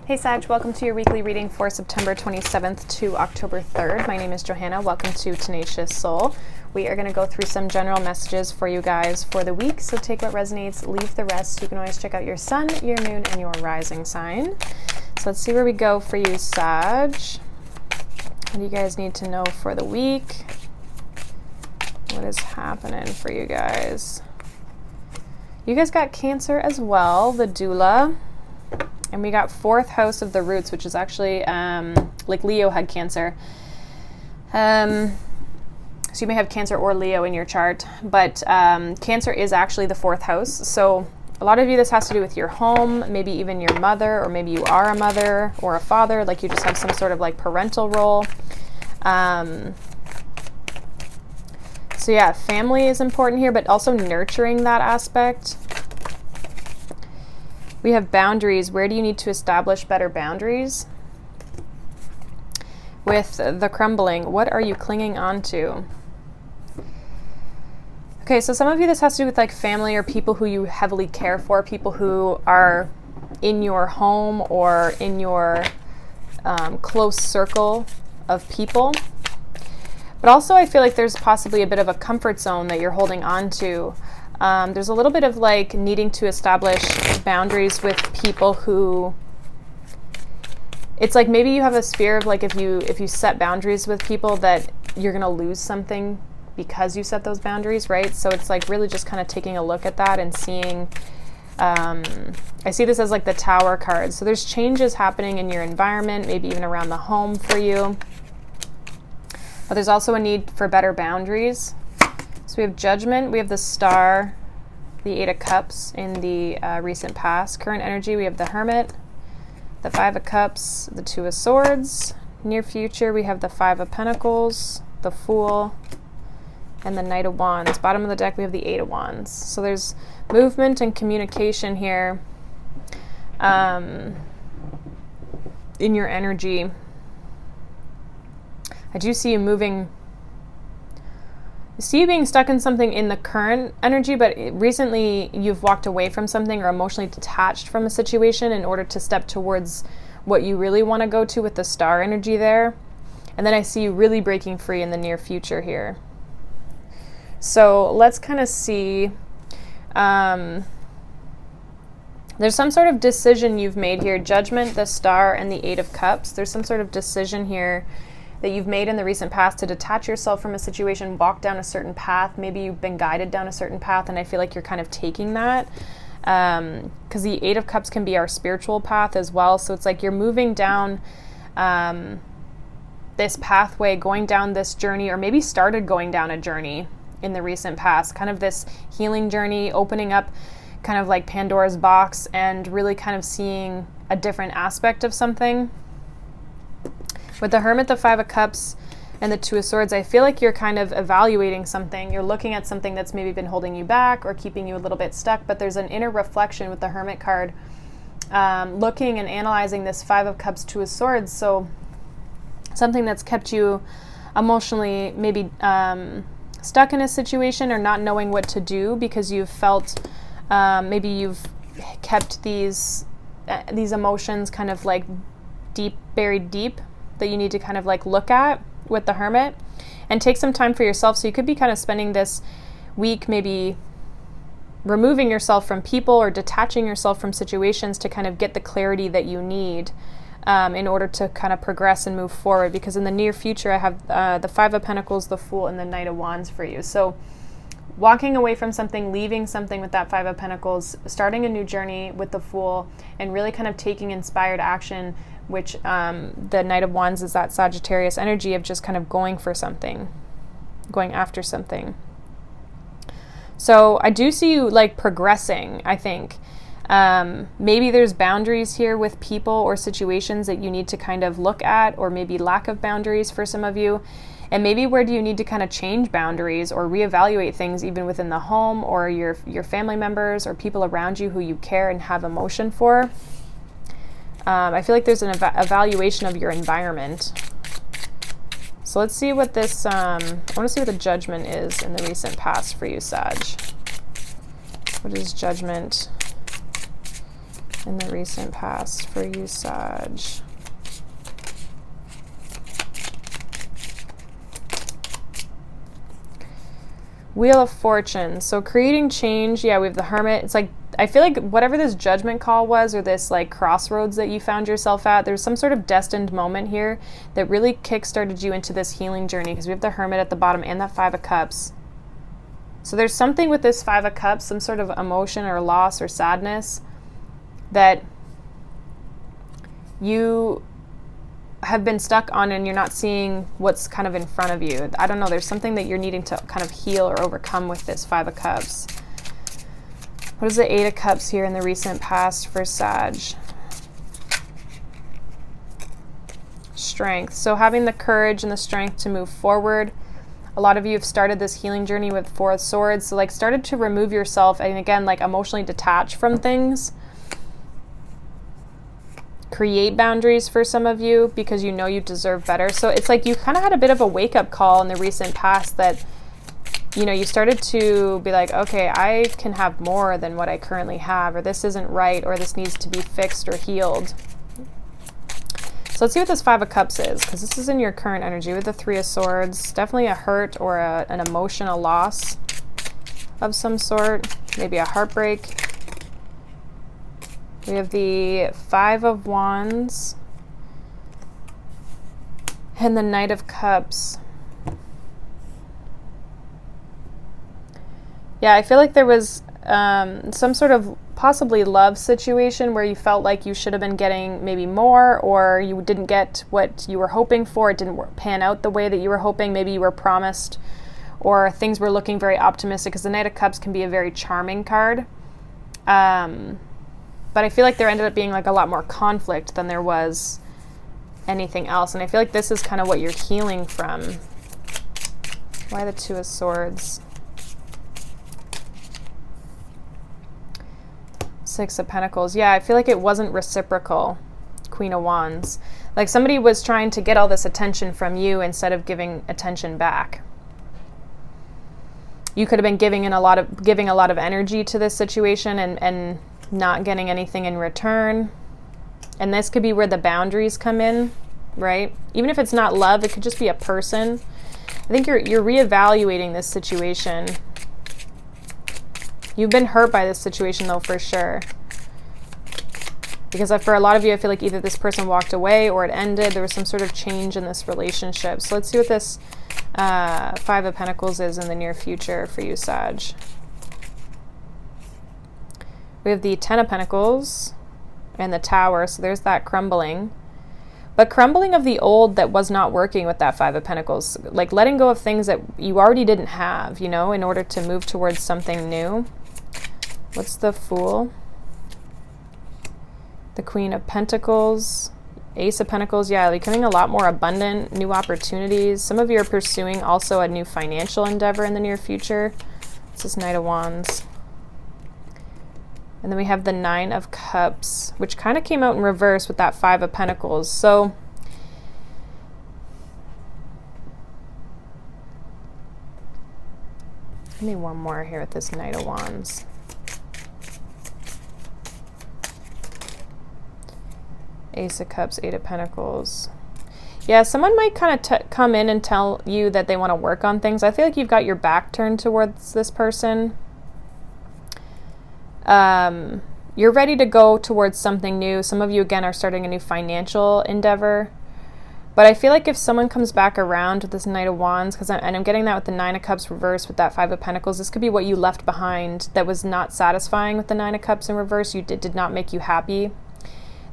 Hey Sag, welcome to your weekly reading for September 27th to October 3rd. My name is Johanna. Welcome to Tenacious Soul. We are going to go through some general messages for you guys for the week, so take what resonates, leave the rest. You can always check out your sun, your moon, and your rising sign. So let's see where we go for you, Sag. What do you guys need to know for the week? What is happening for you guys? You guys got Cancer as well, the doula. And we got fourth house of the roots, which is actually like Leo had Cancer. So you may have Cancer or Leo in your chart, but Cancer is actually the fourth house. So a lot of you, this has to do with your home, maybe even your mother, or maybe you are a mother or a father, like you just have some sort of like parental role. So yeah, family is important here, but also nurturing that aspect. We have boundaries. Where do you need to establish better boundaries? With the crumbling, what are you clinging on to? Okay, so some of you, this has to do with like family or people who you heavily care for, people who are in your home or in your close circle of people. But also I feel like there's possibly a bit of a comfort zone that you're holding on to. There's a little bit of like needing to establish boundaries with people who, it's like maybe you have this fear of like if you set boundaries with people that you're going to lose something because you set those boundaries, right? So it's like really just kind of taking a look at that and seeing, I see this as like the Tower card. So there's changes happening in your environment, maybe even around the home for you. But there's also a need for better boundaries. So we have Judgment, we have the Star, the Eight of Cups in the recent past. Current energy, we have the Hermit, the Five of Cups, the Two of Swords. Near future, we have the Five of Pentacles, the Fool, and the Knight of Wands. Bottom of the deck, we have the Eight of Wands. So there's movement and communication here in your energy. I do see you moving. I see you being stuck in something in the current energy, but recently you've walked away from something or emotionally detached from a situation in order to step towards what you really want to go to with the Star energy there. And then I see you really breaking free in the near future here. So let's kind of see. There's some sort of decision you've made here. Judgment, the Star, and the Eight of Cups. There's some sort of decision here that you've made in the recent past to detach yourself from a situation, walk down a certain path. Maybe you've been guided down a certain path, and I feel like you're kind of taking that. Because the Eight of Cups can be our spiritual path as well. So it's like you're moving down this pathway, going down this journey, or maybe started going down a journey in the recent past. Kind of this healing journey, opening up kind of like Pandora's box and really kind of seeing a different aspect of something. With the Hermit, the Five of Cups, and the Two of Swords, I feel like you're kind of evaluating something. You're looking at something that's maybe been holding you back or keeping you a little bit stuck, but there's an inner reflection with the Hermit card, looking and analyzing this Five of Cups, Two of Swords. So something that's kept you emotionally maybe stuck in a situation or not knowing what to do because you've felt maybe you've kept these emotions kind of like buried deep, that you need to kind of like look at with the Hermit and take some time for yourself. So you could be kind of spending this week maybe removing yourself from people or detaching yourself from situations to kind of get the clarity that you need in order to kind of progress and move forward. Because in the near future, I have the Five of Pentacles, the Fool, and the Knight of Wands for you. So walking away from something, leaving something with that Five of Pentacles, starting a new journey with the Fool, and really kind of taking inspired action, which the Knight of Wands is that Sagittarius energy of just kind of going for something, going after something. So I do see you like progressing, I think. Maybe there's boundaries here with people or situations that you need to kind of look at, or maybe lack of boundaries for some of you. And maybe where do you need to kind of change boundaries or reevaluate things even within the home or your family members or people around you who you care and have emotion for. I feel like there's an evaluation of your environment. So let's see what this, I want to see what the Judgment is in the recent past for you, Sag. What is Judgment in the recent past for you, Sag. Wheel of Fortune. So creating change. Yeah, we have the Hermit. It's like, I feel like whatever this judgment call was, or this like crossroads that you found yourself at, there's some sort of destined moment here that really kickstarted you into this healing journey, because we have the Hermit at the bottom and that Five of Cups. So there's something with this Five of Cups, some sort of emotion or loss or sadness that you have been stuck on, and you're not seeing what's kind of in front of you. I don't know, there's something that you're needing to kind of heal or overcome with this Five of Cups. What is the Eight of Cups here in the recent past for Sag? Strength. So having the courage and the strength to move forward. A lot of you have started this healing journey with Four of Swords. So like started to remove yourself and again, like emotionally detach from things. Create boundaries for some of you because you know you deserve better. So it's like you kind of had a bit of a wake-up call in the recent past that, you know, you started to be like, okay, I can have more than what I currently have, or this isn't right, or this needs to be fixed or healed. So let's see what this Five of Cups is, because this is in your current energy with the Three of Swords. Definitely a hurt or an emotional loss of some sort, maybe a heartbreak. We have the Five of Wands and the Knight of Cups. Yeah, I feel like there was some sort of possibly love situation where you felt like you should have been getting maybe more, or you didn't get what you were hoping for. It didn't pan out the way that you were hoping. Maybe you were promised, or things were looking very optimistic, because the Knight of Cups can be a very charming card. But I feel like there ended up being like a lot more conflict than there was anything else. And I feel like this is kind of what you're healing from. Why the Two of Swords? Six of Pentacles. Yeah, I feel like it wasn't reciprocal. Queen of Wands. Like somebody was trying to get all this attention from you instead of giving attention back. You could have been giving a lot of energy to this situation and not getting anything in return. And this could be where the boundaries come in, right? Even if it's not love, it could just be a person. I think you're reevaluating this situation. You've been hurt by this situation though, for sure. Because for a lot of you, I feel like either this person walked away or it ended. There was some sort of change in this relationship. So let's see what this Five of Pentacles is in the near future for you, Sag. We have the Ten of Pentacles and the Tower, so there's that crumbling. But crumbling of the old that was not working with that Five of Pentacles. Like letting go of things that you already didn't have, you know, in order to move towards something new. What's the Fool? The Queen of Pentacles. Ace of Pentacles, yeah, becoming a lot more abundant, new opportunities. Some of you are pursuing also a new financial endeavor in the near future. This is Knight of Wands. And then we have the Nine of Cups, which kind of came out in reverse with that Five of Pentacles. So give me one more here with this Knight of Wands. Ace of Cups, Eight of Pentacles. Yeah, someone might kind of come in and tell you that they want to work on things. I feel like you've got your back turned towards this person. You're ready to go towards something new. Some of you, again, are starting a new financial endeavor. But I feel like if someone comes back around with this Knight of Wands, and I'm getting that with the Nine of Cups reversed with that Five of Pentacles, this could be what you left behind that was not satisfying with the Nine of Cups in reverse. Did not make you happy.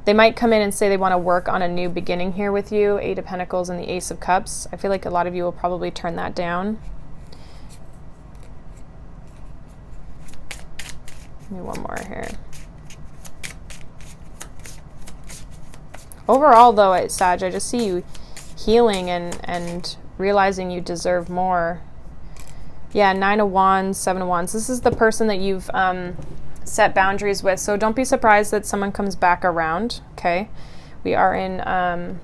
They might come in and say they want to work on a new beginning here with you. Eight of Pentacles and the Ace of Cups. I feel like a lot of you will probably turn that down. Give me one more here. Overall, though, Sag, I just see you healing and realizing you deserve more. Yeah, Nine of Wands, Seven of Wands. This is the person that you've set boundaries with. So don't be surprised that someone comes back around, okay? We are in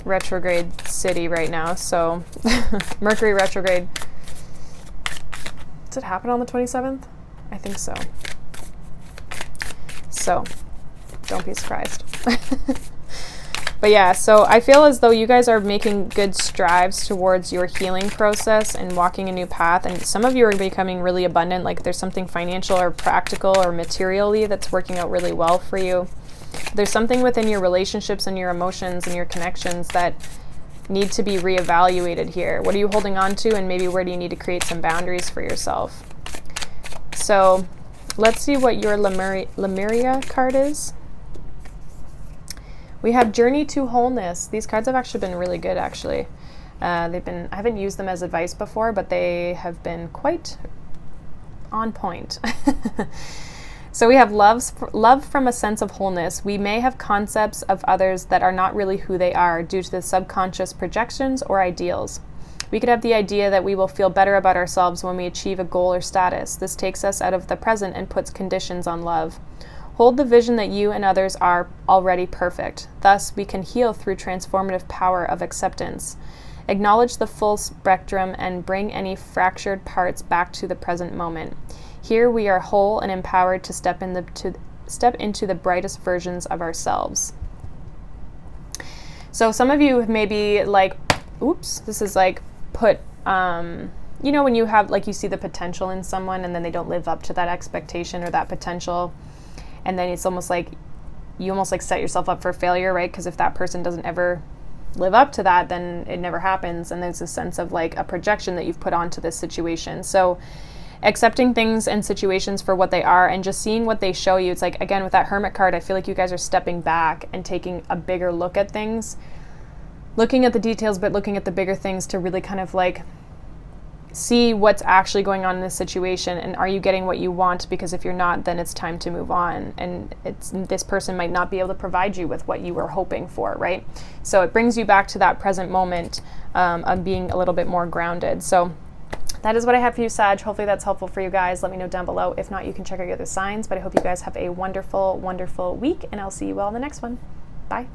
retrograde city right now, so Mercury retrograde. Does it happen on the 27th? I think so. So don't be surprised. But yeah, so I feel as though you guys are making good strides towards your healing process and walking a new path. And some of you are becoming really abundant, like there's something financial or practical or materially that's working out really well for you. There's something within your relationships and your emotions and your connections that need to be reevaluated here. What are you holding on to, and maybe where do you need to create some boundaries for yourself? So let's see what your Lemuria card is. We have Journey to Wholeness. These cards have actually been really good, actually. I haven't used them as advice before, but they have been quite on point. So we have love from a sense of wholeness. We may have concepts of others that are not really who they are due to the subconscious projections or ideals. We could have the idea that we will feel better about ourselves when we achieve a goal or status. This takes us out of the present and puts conditions on love. Hold the vision that you and others are already perfect. Thus, we can heal through transformative power of acceptance. Acknowledge the full spectrum and bring any fractured parts back to the present moment. Here we are whole and empowered to step into the brightest versions of ourselves. So some of you maybe like, oops, this is like put, you know, when you have, like, you see the potential in someone and then they don't live up to that expectation or that potential. And then it's almost like you almost like set yourself up for failure, right? Because if that person doesn't ever live up to that, then it never happens. And there's a sense of like a projection that you've put onto this situation. So accepting things and situations for what they are and just seeing what they show you. It's like, again, with that Hermit card, I feel like you guys are stepping back and taking a bigger look at things, looking at the details, but looking at the bigger things to really kind of like see what's actually going on in this situation, and are you getting what you want? Because if you're not, then it's time to move on, and this person might not be able to provide you with what you were hoping for, right? So it brings you back to that present moment of being a little bit more grounded. So that is what I have for you, Sag. Hopefully that's helpful for you guys. Let me know down below. If not, you can check out your other signs, but I hope you guys have a wonderful, wonderful week, and I'll see you all in the next one. Bye.